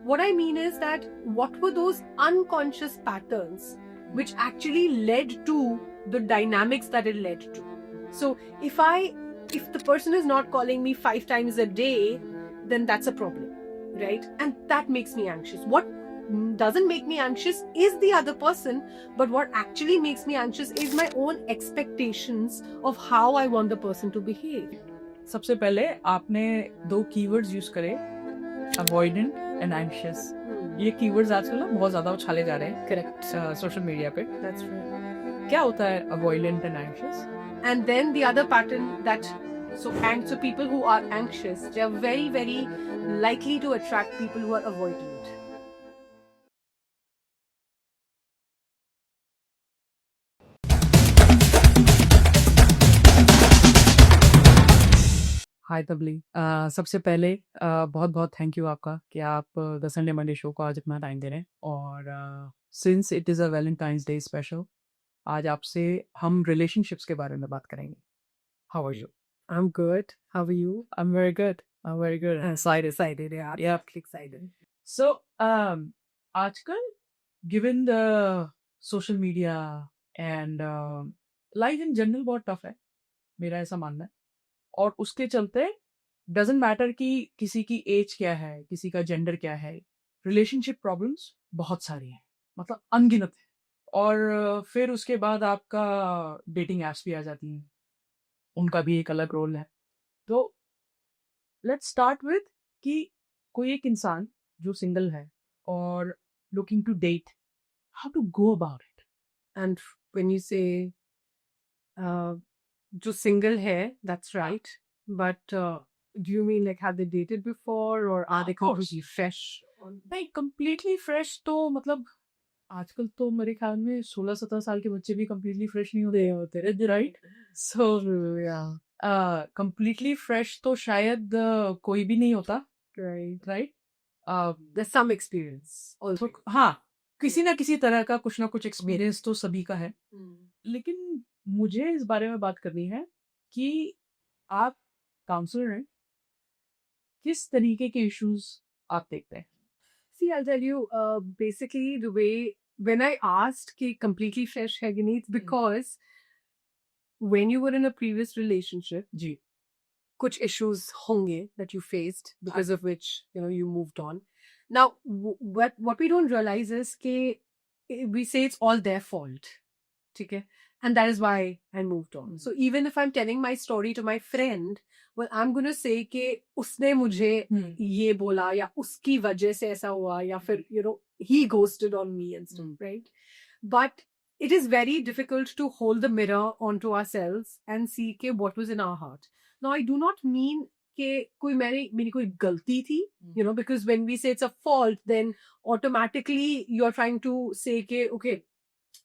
What I mean is that what were those unconscious patterns which actually led to the dynamics that it led to? So if the person is not calling me 5 times a day, then that's a problem, right? And that makes me anxious. What doesn't make me anxious is the other person, but what actually makes me anxious is my own expectations of how I want the person to behave. सबसे पहले आपने 2 keywords use करे, avoidant and anxious. ये keywords आजकल ना बहुत ज्यादा उछाले जा रहे हैं Correct. सोशल मीडिया पे। That's right. क्या होता है avoidant and anxious? And then the other pattern that so people who are anxious, they are very, very likely to attract people who are avoidant. हाय तबली, सबसे पहले बहुत बहुत थैंक यू आपका कि आप द संडे मंडे शो को आज इतना टाइम दे रहे हैं। और since it is a Valentine's day special, आज आपसे हम रिलेशनशिप्स के बारे में बात करेंगे। How are you? I'm good. How are you? I'm very good. I'm very good. Excited. Yeah, Yeah. excited. So, आजकल given the social media and life in general बहुत टफ है, मेरा ऐसा मानना है। और उसके चलते डजेंट मैटर कि किसी की एज क्या है, किसी का जेंडर क्या है, रिलेशनशिप प्रॉब्लम्स बहुत सारी हैं, मतलब अनगिनत है। और फिर उसके बाद आपका डेटिंग एप्स भी आ जाती हैं, उनका भी एक अलग रोल है। तो लेट्स स्टार्ट विद कि कोई एक इंसान जो सिंगल है और looking to date, how to go about it? And when you say जो single है, that's right. But do you mean like have they dated before or are they completely fresh? नहीं, कंप्लीटली फ्रेश तो मतलब आजकल तो मेरे ख्याल में 16-17 साल के बच्चे भी कंप्लीटली फ्रेश नहीं होते, right? So yeah, completely fresh तो शायद कोई भी नहीं होता, right. Right? There's some experience also. हाँ, किसी ना किसी तरह का कुछ ना कुछ एक्सपीरियंस तो सभी का है। लेकिन मुझे इस बारे में बात करनी है कि आप काउंसलर हैं, किस तरीके के इश्यूज आप देखते हैं? See, I'll tell you, basically the way when I asked कि completely fresh है कि नहीं, it's because when you were in a previous relationship, जी, कुछ issues होंगे that you faced because of which you moved on. Now, what we don't realize is कि we say it's all their fault, ठीक है? And that is why I moved on. So even if I'm telling my story to my friend, well, I'm going to say कि उसने मुझे ये बोला या उसकी वजह से ऐसा हुआ या फिर he ghosted on me and stuff, right? But it is very difficult to hold the mirror onto ourselves and see कि what was in our heart. Now, I do not mean कि मेरी कोई गलती थी, because when we say it's a fault, then automatically you're trying to say कि okay,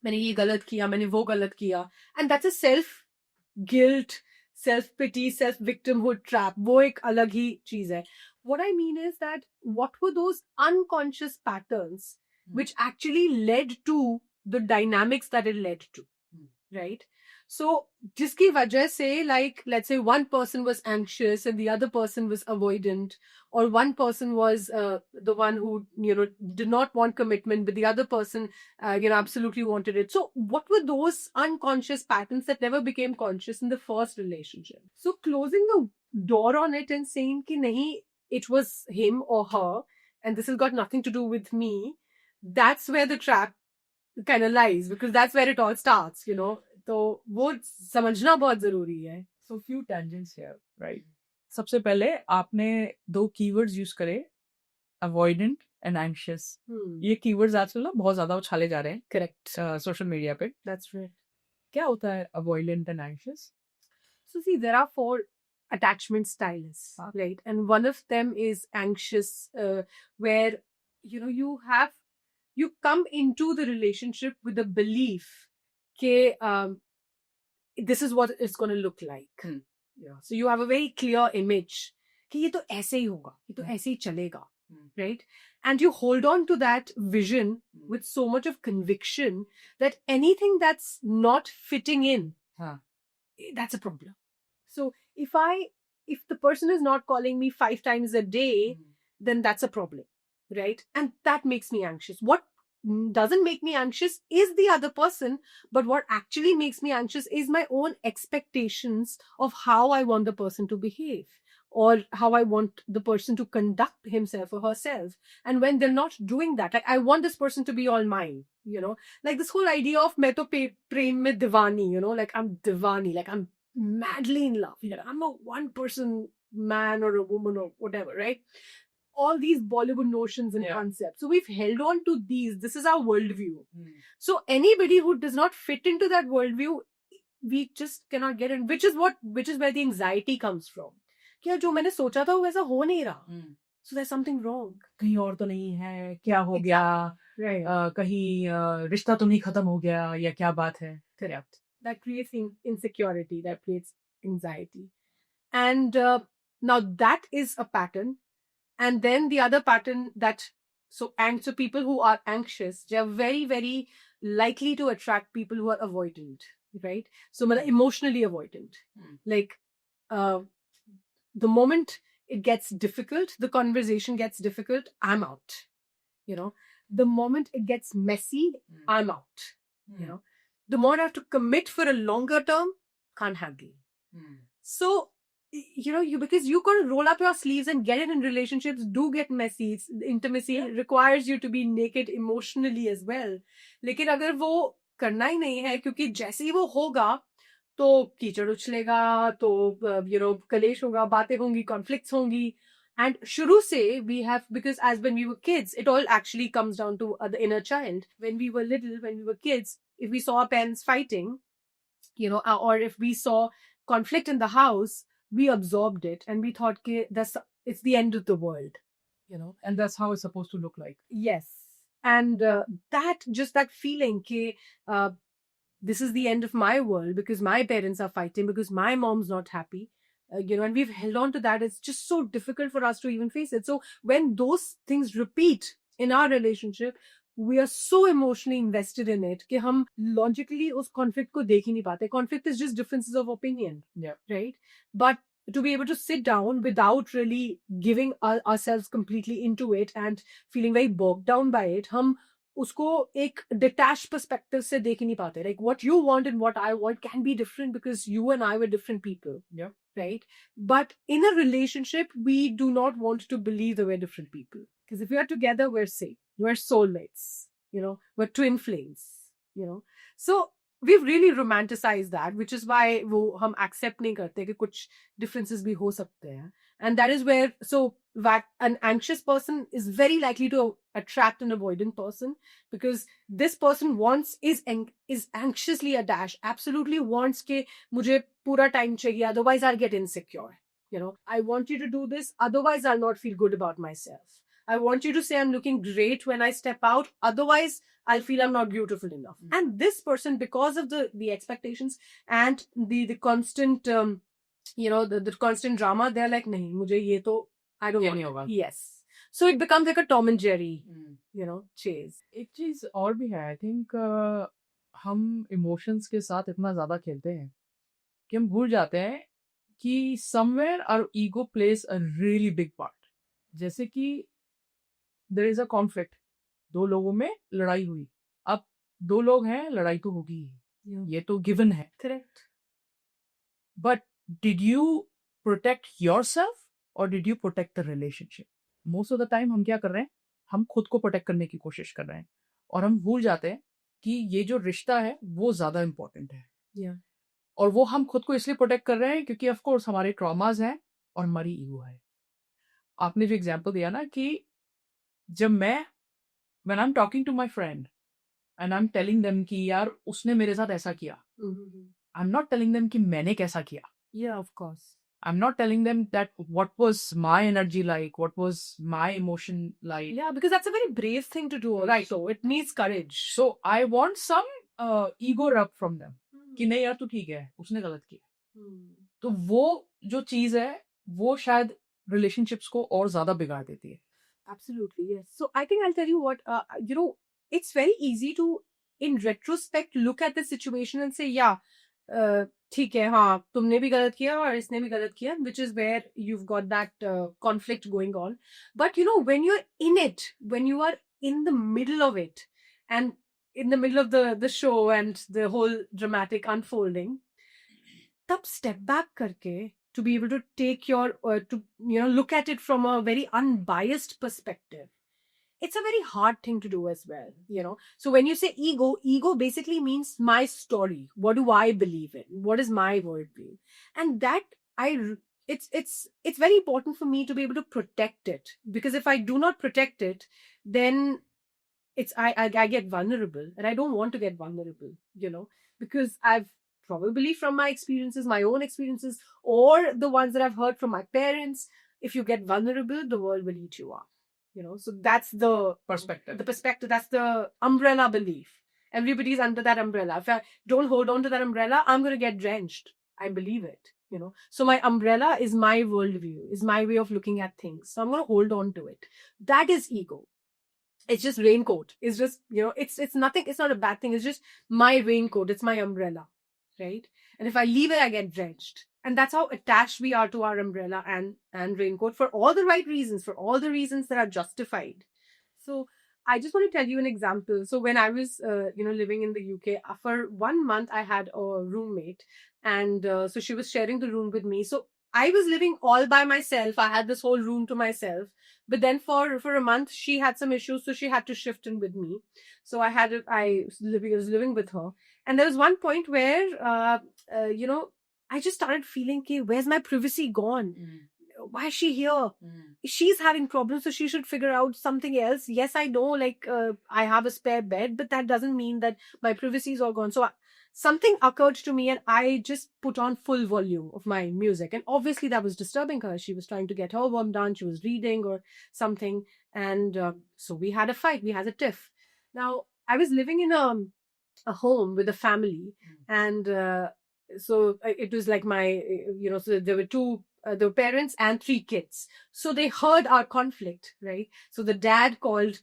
मैंने ये गलत किया, मैंने वो गलत किया, and that's a self guilt, self pity, self victimhood trap. वो एक अलग ही चीज है. What I mean is that what were those unconscious patterns which actually led to the dynamics that it led to, right? So जिसकी वजह से, like, let's say one person was anxious and the other person was avoidant, or one person was the one who did not want commitment, but the other person absolutely wanted it. So what were those unconscious patterns that never became conscious in the first relationship? So closing the door on it and saying कि नहीं, it was him or her and this has got nothing to do with me, that's where the trap kind of lies, because that's where it all starts, तो वो समझना बहुत जरूरी है. So few tangents here, right? सबसे पहले आपने 2 keywords use करे, अवॉइडेंट एंड एंशियस। ये कीवर्ड्स आजकल ना बहुत ज्यादा उछाले जा रहे हैं, करेक्ट, सोशल मीडिया पे। that's right. क्या होता है avoidant and anxious? So see, there are 4 attachment styles, right? And one of them is anxious, where you come into the relationship with the belief that this is what it's going to look like. Yeah. So you have a very clear image कि ये तो ऐसे ही होगा, ये तो ऐसे ही चलेगा, right? And you hold on to that vision with so much of conviction that anything that's not fitting in, that's a problem. So if the person is not calling me 5 times a day, then that's a problem, right? And that makes me anxious. What doesn't make me anxious is the other person, but what actually makes me anxious is my own expectations of how I want the person to behave, or how I want the person to conduct himself or herself. And when they're not doing that, like I want this person to be all mine, like this whole idea of main to prem mein divani, like I'm divani, like I'm madly in love, I'm a one person man or a woman or whatever, right? All these Bollywood notions and concepts. So we've held on to these. This is our worldview. So anybody who does not fit into that worldview, we just cannot get in, which is where the anxiety comes from. क्या जो मैंने सोचा था वो वैसा हो नहीं रहा. So there's something wrong. कहीं और तो नहीं है, क्या हो गया, Right. कहीं रिश्ता तो नहीं खत्म हो गया, या क्या बात है. Correct. That creates insecurity, that creates anxiety. And now that is a pattern. And then the other pattern so people who are anxious, they are very, very likely to attract people who are avoidant, right? So emotionally avoidant. Like the moment it gets difficult, the conversation gets difficult, I'm out. The moment it gets messy, I'm out. The more I have to commit for a longer term, can't handle. So, because you got to roll up your sleeves and get it in relationships, do get messy. Intimacy requires you to be naked emotionally as well. लेकिन अगर वो करना ही नहीं है, क्योंकि जैसे ही वो होगा तो कीचड़ उछलेगा, तो कलेश होगा, बातें होंगी, conflicts होंगी. And shuru se, because as when we were kids, it all actually comes down to the inner child. When we were little, when we were kids, if we saw our parents fighting, or if we saw conflict in the house, we absorbed it and we thought it's the end of the world, And that's how it's supposed to look like. Yes. And that feeling this is the end of my world because my parents are fighting, because my mom's not happy, and we've held on to that. It's just so difficult for us to even face it. So when those things repeat in our relationship, we are so emotionally invested in it कि हम logically उस conflict को देख ही नहीं पाते. Conflict is just differences of opinion. Yeah. Right? But to be able to sit down without really giving ourselves completely into it and feeling very bogged down by it, हम उसको एक detached perspective से देख ही नहीं पाते. Like what you want and what I want can be different because you and I were different people. Yeah. Right? But in a relationship, we do not want to believe that we're different people. Because if we are together, we're safe. We're soulmates. We're twin flames. So we've really romanticized that, which is why हम accept नहीं करते कि कुछ differences भी हो सकते हैं. And that is where, an anxious person is very likely to attract an avoidant person, because this person is anxiously attached, absolutely wants कि मुझे पूरा time चाहिए, otherwise I'll get insecure. I want you to do this, otherwise I'll not feel good about myself. I want you to say I'm looking great when I step out, otherwise I'll feel I'm not beautiful enough. And this person, because of the expectations and the constant, the constant drama, they're like, nahi, mujhe ye to, I don't want it. Yes. So it becomes like a Tom and Jerry, chase. एक चीज और भी है, I think हम emotions के साथ इतना ज़्यादा खेलते हैं कि हम भूल जाते हैं कि somewhere our ego plays a really big part. जैसे कि there is a conflict, दो लोगों में लड़ाई हुई, अब दो लोग हैं, लड़ाई तो होगी ही, ये तो given है. Correct. But did you protect yourself or did you protect the relationship? Most of the time हम क्या कर रहे हैं, हम खुद को protect करने की कोशिश कर रहे हैं और हम भूल जाते हैं कि ये जो रिश्ता है वो ज़्यादा important है. Yeah. और वो हम खुद को इसलिए protect कर रहे हैं क्योंकि of course हमारे traumas हैं और हमारी ego है. आपने जो example दिया ना कि जब मैं when I'm talking to my friend and I'm telling them कि यार उसने मेरे साथ ऐसा किया, I'm not telling them कि मैंने कैसा किया. Yeah, of course. I'm not telling them that what was my energy like, what was my emotion like. Yeah, because that's a very brave thing to do. Right. So it needs courage. So I want some ego rub from them. कि नहीं यार तू ठीक है, उसने गलत किया. तो वो जो चीज है वो शायद relationships को और ज़्यादा बिगाड़ देती है. Absolutely, yes. So I think I'll tell you what, it's very easy to, in retrospect, look at the situation and say, yeah, ठीक है, हाँ, तुमने भी गलत किया और इसने भी गलत किया, which is where you've got that conflict going on. But you know, when you're in it, when you are in the middle of it, and in the middle of the show and the whole dramatic unfolding, तब step back करके to be able to take your to look at it from a very unbiased perspective, it's a very hard thing to do as well. So when you say ego basically means my story. What do I believe in? What is my worldview? And that it's very important for me to be able to protect it, because if I do not protect it, then I get vulnerable, and I don't want to get vulnerable, because I've probably from my experiences, my own experiences, or the ones that I've heard from my parents, if you get vulnerable, the world will eat you up. So that's the perspective. that's the umbrella belief. Everybody's under that umbrella. If I don't hold on to that umbrella, I'm going to get drenched. I believe it. So my umbrella is my worldview, is my way of looking at things. So I'm going to hold on to it. That is ego. It's just raincoat. It's just, it's nothing. It's not a bad thing. It's just my raincoat. It's my umbrella, right? And if I leave it, I get drenched. And that's how attached we are to our umbrella and raincoat, for all the right reasons, for all the reasons that are justified. So I just want to tell you an example. So when I was, living in the UK, for 1 month, I had a roommate, and so she was sharing the room with me. So I was living all by myself. I had this whole room to myself. But then for a month, she had some issues, so she had to shift in with me. So I was living with her, and there was one point where, I just started feeling, okay, where's my privacy gone? Why is she here? She's having problems, so she should figure out something else. Yes, I know, like, I have a spare bed, but that doesn't mean that my privacy is all gone. So something occurred to me, and I just put on full volume of my music. And obviously that was disturbing her. She was trying to get her work done. She was reading or something. And so we had a fight. We had a tiff. Now, I was living in a home with a family, and so it was like my, so there were two, the parents and 3 kids. So they heard our conflict, right? So the dad called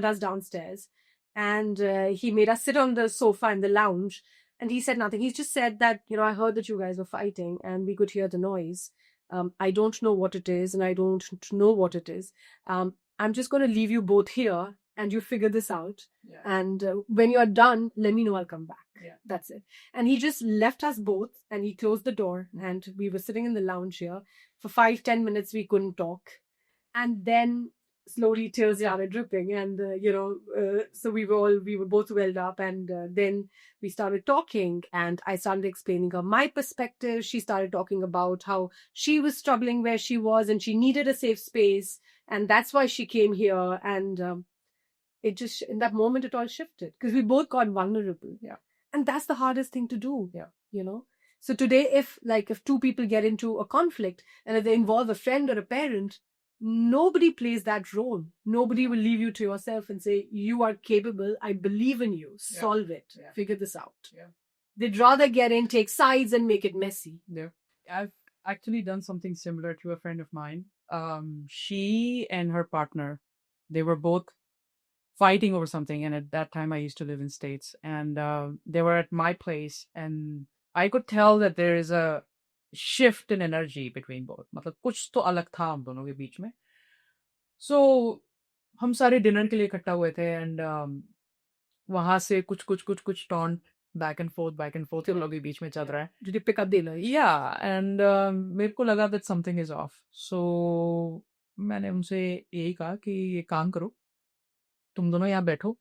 us downstairs, and he made us sit on the sofa in the lounge, and he said nothing. He just said that, I heard that you guys were fighting and we could hear the noise. I don't know what it is, and I don't know what it is. I'm just going to leave you both here, and you figure this out. Yeah. And when you're done, let me know, I'll come back. Yeah. That's it. And he just left us both, and he closed the door, and we were sitting in the lounge here. For 5-10 minutes, we couldn't talk. And then slowly tears started dripping, and, so we were both welled up, and then we started talking, and I started explaining her my perspective. She started talking about how she was struggling where she was, and she needed a safe space, and that's why she came here. And it just, in that moment, it all shifted, because we both got vulnerable. Yeah. And that's the hardest thing to do. Yeah. So today, if 2 people get into a conflict, and if they involve a friend or a parent, nobody plays that role. Nobody will leave you to yourself and say, you are capable, I believe in you, solve it, figure this out. They'd rather get in, take sides, and make it messy. I've actually done something similar to a friend of mine. She and her partner, they were both fighting over something, and at that time I used to live in States, and they were at my place, and I could tell that there is a shift in energy between both. मतलब कुछ तो अलग था हम दोनों के बीच में. So हम सारे डिनर के लिए इकट्ठा हुए थे, एंड वहां से कुछ टॉन्ट बैक एंड फोर्थ हम लोग के बीच में चल रहा है. Did you pick up the line? Yeah, and मेरे को लगा that something is off. So मैंने उनसे यही कहा कि ये काम करो, तुम दोनों यहाँ बैठो,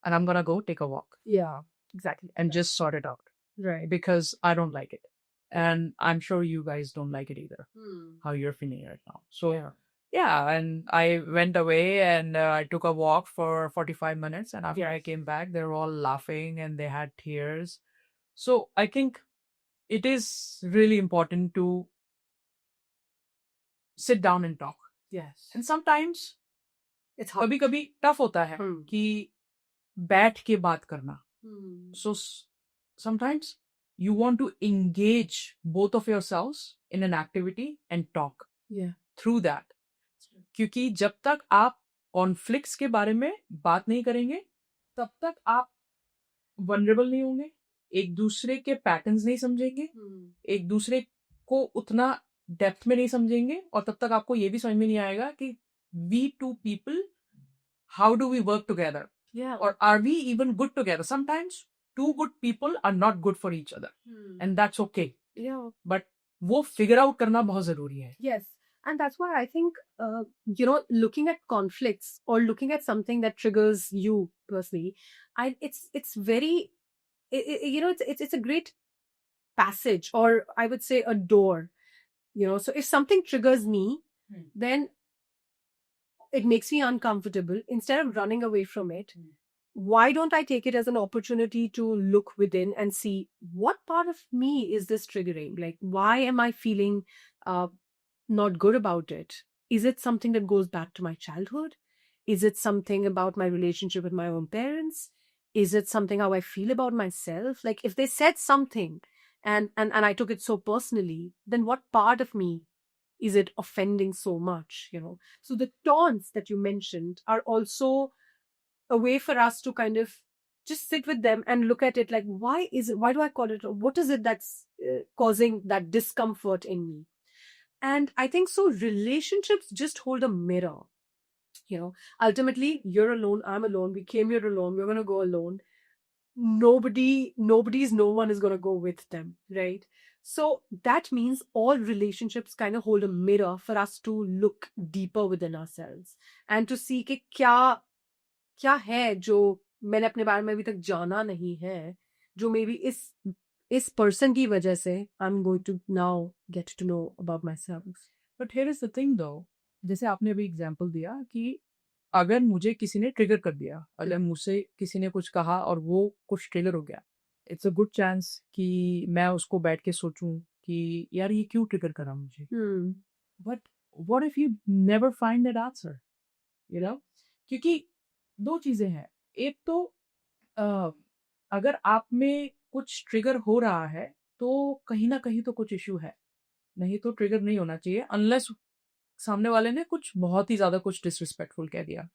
and I'm gonna go take a walk. Yeah, exactly. And just sort it out. Right. Because I don't like it. And I'm sure you guys don't like it either, how you're feeling right now. So yeah, and I went away, and I took a walk for 45 minutes, and after I came back, they were all laughing and they had tears. So I think it is really important to sit down and talk. Yes. And sometimes it's hard. कभी-कभी tough होता है कि बैठ के बात करना. So sometimes you want to engage both of yourselves in an activity and talk through that. क्योंकि जब तक आप कॉन्फ्लिक्ट्स के बारे में बात नहीं करेंगे, तब तक आप vulnerable नहीं होंगे, एक दूसरे के पैटर्न्स नहीं समझेंगे, एक दूसरे को उतना डेप्थ में नहीं समझेंगे, और तब तक आपको ये भी समझ में नहीं आएगा कि we two people, how do we work together, Yeah. or are we even good together? Sometimes two good people are not good for each other, and that's okay. Yeah. But वो figure out करना बहुत जरूरी है. Yes. And that's why I think, looking at conflicts or looking at something that triggers you personally, it's very, it's a great passage, or I would say a door. So if something triggers me, then it makes me uncomfortable. Instead of running away from it, why don't I take it as an opportunity to look within and see what part of me is this triggering? Like, why am I feeling not good about it? Is it something that goes back to my childhood? Is it something about my relationship with my own parents? Is it something how I feel about myself? Like, if they said something and I took it so personally, then what part of me is it offending so much? So the taunts that you mentioned are also a way for us to kind of just sit with them and look at it like, why do I call it? What is it that's causing that discomfort in me? And I think so relationship just hold a mirror. Ultimately, you're alone, I'm alone, we came here alone, we're going to go alone. No one is going to go with them, right? So that means all relationships kind of hold a mirror for us to look deeper within ourselves and to see कि क्या है जो मैंने अपने बारे में अभी तक जाना नहीं है, जो मे बी इस पर्सन की वजह से I am going to now get to know about myself. But here is the thing though, जैसे आपने अभी एग्जांपल दिया कि अगर मुझे किसी ने ट्रिगर कर दिया, अगर मुझसे किसी ने कुछ कहा और वो कुछ ट्रिगर हो गया, इट्स अ गुड चांस कि मैं उसको बैठ के सोचूं कि यार ये क्यों ट्रिगर करा मुझे. But what if you never find that answer, क्योंकि दो चीजें हैं. एक तो अगर आप में कुछ ट्रिगर हो रहा है तो कहीं ना कहीं तो कुछ इश्यू है, नहीं तो ट्रिगर नहीं होना चाहिए अनलेस सामने वाले ने कुछ बहुत ही ज्यादा कुछ डिसरिस्पेक्टफुल कह दिया.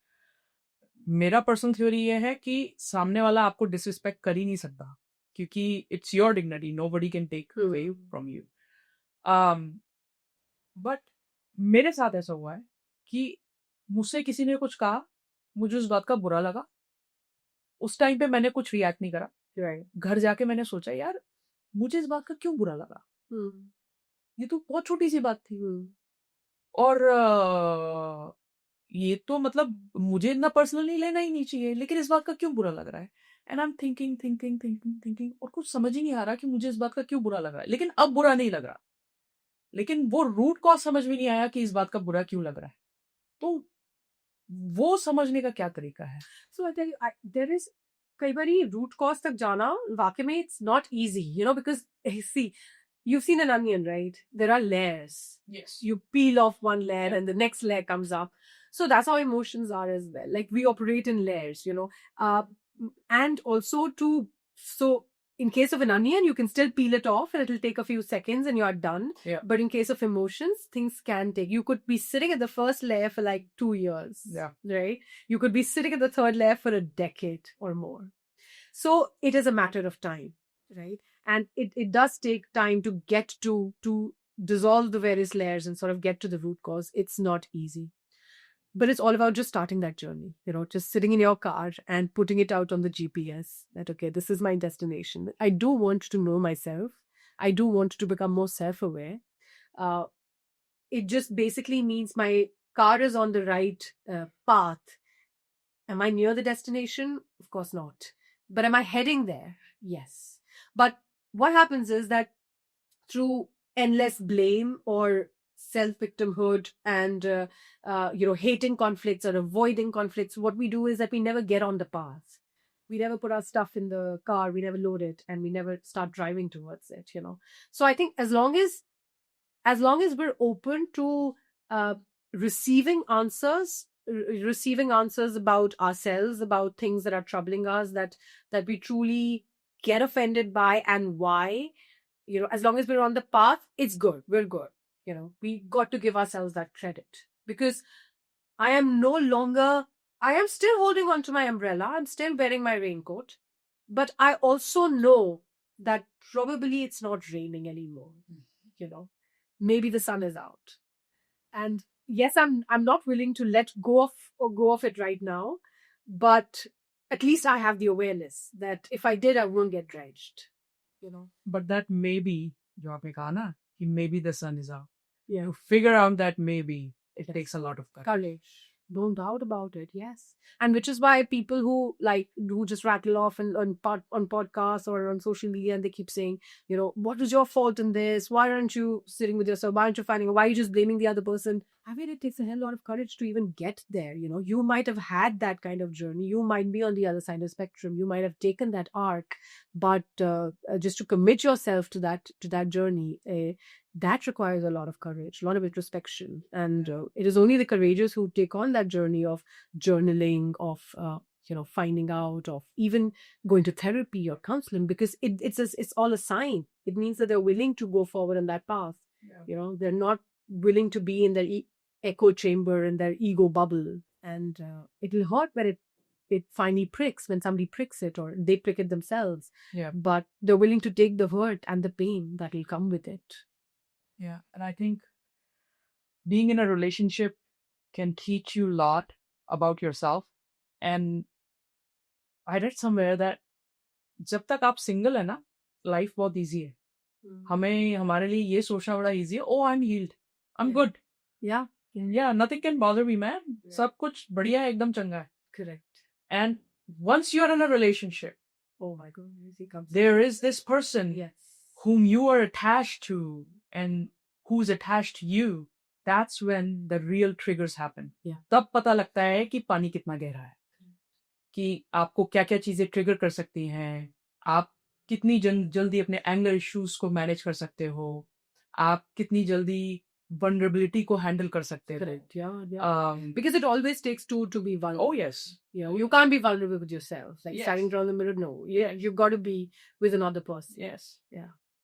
मेरा पर्सनल थ्योरी ये है कि सामने वाला आपको डिसरिस्पेक्ट कर ही नहीं सकता, क्योंकि it's your dignity, nobody can take away from you. But मेरे साथ ऐसा हुआ है कि मुझसे किसी ने कुछ कहा, मुझे उस बात का बुरा लगा, उस टाइम पे मैंने कुछ रिएक्ट नहीं करा. घर जाके मैंने सोचा यार मुझे इस बात का क्यों बुरा लगा, ये तो बहुत छोटी सी बात थी, और ये तो मतलब मुझे इतना पर्सनली लेना ही नहीं चाहिए, लेकिन इस बात का क्यों बुरा लग रहा है. एंड आई एम थिंकिंग और कुछ समझ ही नहीं आ रहा कि मुझे इस बात का क्यों बुरा लग रहा है. लेकिन अब बुरा नहीं लग रहा, लेकिन वो रूट कॉज समझ में नहीं आया कि इस बात का बुरा क्यों लग रहा है. तो वो समझने का क्या तरीका है? सो देयर इज कई बार रूट कॉज तक जाना वाकई में it's not easy, because see you've seen an onion, right? There are layers. Yes. You peel off one layer and the next layer comes up. So that's how emotions are as well. Like we operate in layers, and also so in case of an onion, you can still peel it off and it'll take a few seconds and you're done. Yeah. But in case of emotions, things can take, you could be sitting at the first layer for like 2 years. Yeah. Right? You could be sitting at the third layer for a decade or more. So it is a matter of time, right? And it does take time to get to dissolve the various layers and sort of get to the root cause. It's not easy. But it's all about just starting that journey, just sitting in your car and putting it out on the GPS that, okay, this is my destination. I do want to know myself. I do want to become more self-aware. It just basically means my car is on the right path. Am I near the destination? Of course not. But am I heading there? Yes. But what happens is that through endless blame or self-victimhood and hating conflicts or avoiding conflicts, what we do is that we never get on the path. We never put our stuff in the car, we never load it, and we never start driving towards it. So I think as long as we're open to receiving answers about ourselves, about things that are troubling us, that we truly get offended by and why, as long as we're on the path, it's good. We're good. We got to give ourselves that credit, because I am still holding on to my umbrella. I'm still wearing my raincoat, but I also know that probably it's not raining anymore. You know, maybe the sun is out. And yes, I'm not willing to let go of it right now, but at least I have the awareness that if I did, I won't get drenched. You know. But that maybe, जो आपने कहा ना, कि maybe the sun is out. Yeah. To figure out that maybe, it Yes. takes a lot of courage. Courage. Don't doubt about it. Yes. And which is why people who just rattle off and on podcasts or on social media and they keep saying, you know, what was your fault in this? Why aren't you sitting with yourself? Why aren't you finding? Why are you just blaming the other person? I mean, it takes a hell lot of courage to even get there. You know, you might have had that kind of journey. You might be on the other side of the spectrum. You might have taken that arc, but just to commit yourself to that journey, that requires a lot of courage, a lot of introspection. And it is only the courageous who take on that journey of journaling, of finding out, of even going to therapy or counseling, because it's all a sign. It means that they're willing to go forward on that path. Yeah. You know, they're not willing to be in their echo chamber, in their ego bubble. And it'll hurt when it finally pricks, when somebody pricks it or they prick it themselves. Yeah. But they're willing to take the hurt and the pain that will come with it. Yeah. And I think being in a relationship can teach you a lot about yourself. And I read somewhere that जब तक आप single है ना, life बहुत easy है. हमें हमारे लिए ये सोचना बड़ा इजी है. Oh, I'm healed. I'm Yeah. good. Yeah. Yeah, nothing can bother me, man. Yeah. सब कुछ बढ़िया है, एकदम चंगा है. Correct. And once you're in a relationship, Oh my goodness, he comes. there is this person Yes. whom you are attached to and who's attached to you. That's when the real triggers happen. Yeah. तब पता लगता है कि पानी कितना गहरा है, कि आपको क्या क्या चीजें ट्रिगर कर सकती हैं, आप कितनी जल्दी अपने एंगर इश्यूज को मैनेज कर सकते हो, आप कितनी जल्दी vulnerability को हैंडल कर सकते हो. Correct. Yeah. Because it always takes two to be vulnerable. Oh yes. You know, you can't be vulnerable with yourself. Like Yes. standing around the mirror. No. Yeah. You've got to be with another person. Yes. Yeah.